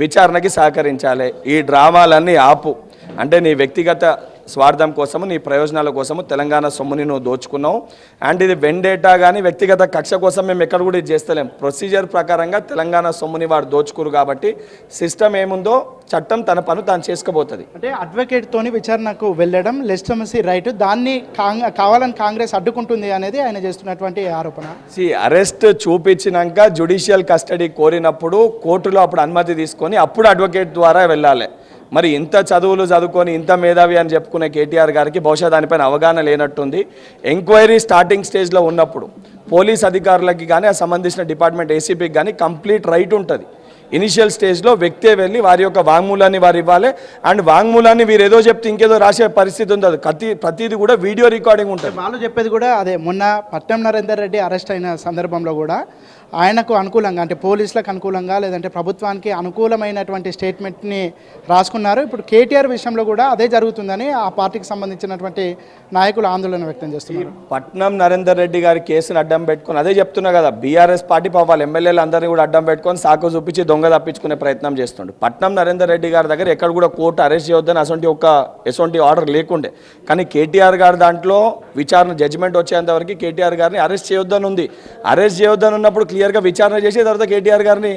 విచారణకి సహకరించాలి. ఈ డ్రామాలన్నీ ఆపు. అంటే నీ వ్యక్తిగత స్వార్థం కోసము, నీ ప్రయోజనాల కోసము తెలంగాణ సొమ్ముని నువ్వు దోచుకున్నావు. అండ్ ఇది వెండేటా కానీ వ్యక్తిగత కక్ష కోసం మేము ఎక్కడ కూడా ఇది చేస్తలేం. ప్రొసీజర్ ప్రకారంగా తెలంగాణ సొమ్ముని వాడు దోచుకురు కాబట్టి సిస్టమ్ ఏముందో చట్టం తన పను తాను చేసుకోబోతుంది. అంటే అడ్వకేట్తోని విచారణకు వెళ్ళడం లెజిటిమసీ రైట్, దాన్ని కావాలని కాంగ్రెస్ అడ్డుకుంటుంది అనేది ఆయన చేస్తున్నటువంటి ఆరోపణ. అరెస్ట్ చూపించినాక జ్యుడిషియల్ కస్టడీ కోరినప్పుడు కోర్టులో అప్పుడు అనుమతి తీసుకొని అప్పుడు అడ్వకేట్ ద్వారా వెళ్ళాలి. మరి ఇంత చదువులు చదువుకొని ఇంత మేధావి అని చెప్పుకునే కేటీఆర్ గారికి బహుశా దానిపైన అవగాహన లేనట్టుంది. ఎంక్వైరీ స్టార్టింగ్ స్టేజ్లో ఉన్నప్పుడు పోలీస్ అధికారులకి కానీ ఆ సంబంధించిన డిపార్ట్మెంట్ ఏసీపీకి కానీ కంప్లీట్ రైట్ ఉంటుంది. ఇనిషియల్ స్టేజ్లో వ్యక్తే వెళ్ళి వారి యొక్క వాంగ్మూలాన్ని వారు ఇవ్వాలి. అండ్ వాంగ్మూలాన్ని వీరు ఏదో చెప్తే ఇంకేదో రాసే పరిస్థితి ఉంది. ప్రతిదీ కూడా వీడియో రికార్డింగ్ ఉంటుంది. వాళ్ళు చెప్పేది కూడా అదే. మొన్న పట్నం నరేందర్ రెడ్డి అరెస్ట్ అయిన సందర్భంలో కూడా ఆయనకు అనుకూలంగా, అంటే పోలీసులకు అనుకూలంగా లేదంటే ప్రభుత్వానికి అనుకూలమైనటువంటి స్టేట్మెంట్ని రాసుకున్నారు. ఇప్పుడు కేటీఆర్ విషయంలో కూడా అదే జరుగుతుందని ఆ పార్టీకి సంబంధించినటువంటి నాయకులు ఆందోళన వ్యక్తం చేస్తున్నారు. పట్నం నరేందర్ రెడ్డి గారి కేసును అడ్డం పెట్టుకొని అదే చెప్తున్నా కదా, బీఆర్ఎస్ పార్టీ వాళ్ళ ఎమ్మెల్యేలు అందరినీ కూడా అడ్డం పెట్టుకొని సాకు చూపించి దొంగ తప్పించుకునే ప్రయత్నం చేస్తుండే. పట్నం నరేందర్ రెడ్డి గారి దగ్గర ఎక్కడ కూడా కోర్టు అరెస్ట్ చేయొద్దని ఎటువంటి ఆర్డర్ లేకుండే. కానీ కేటీఆర్ గారి దాంట్లో విచారణ జడ్జిమెంట్ వచ్చేంత వరకు కేటీఆర్ గారిని అరెస్ట్ చేయొద్దని ఉంది. అరెస్ట్ చేయొద్దని ఉన్నప్పుడు క్లియర్గా విచారణ చేసి తర్వాత కేటీఆర్ గారిని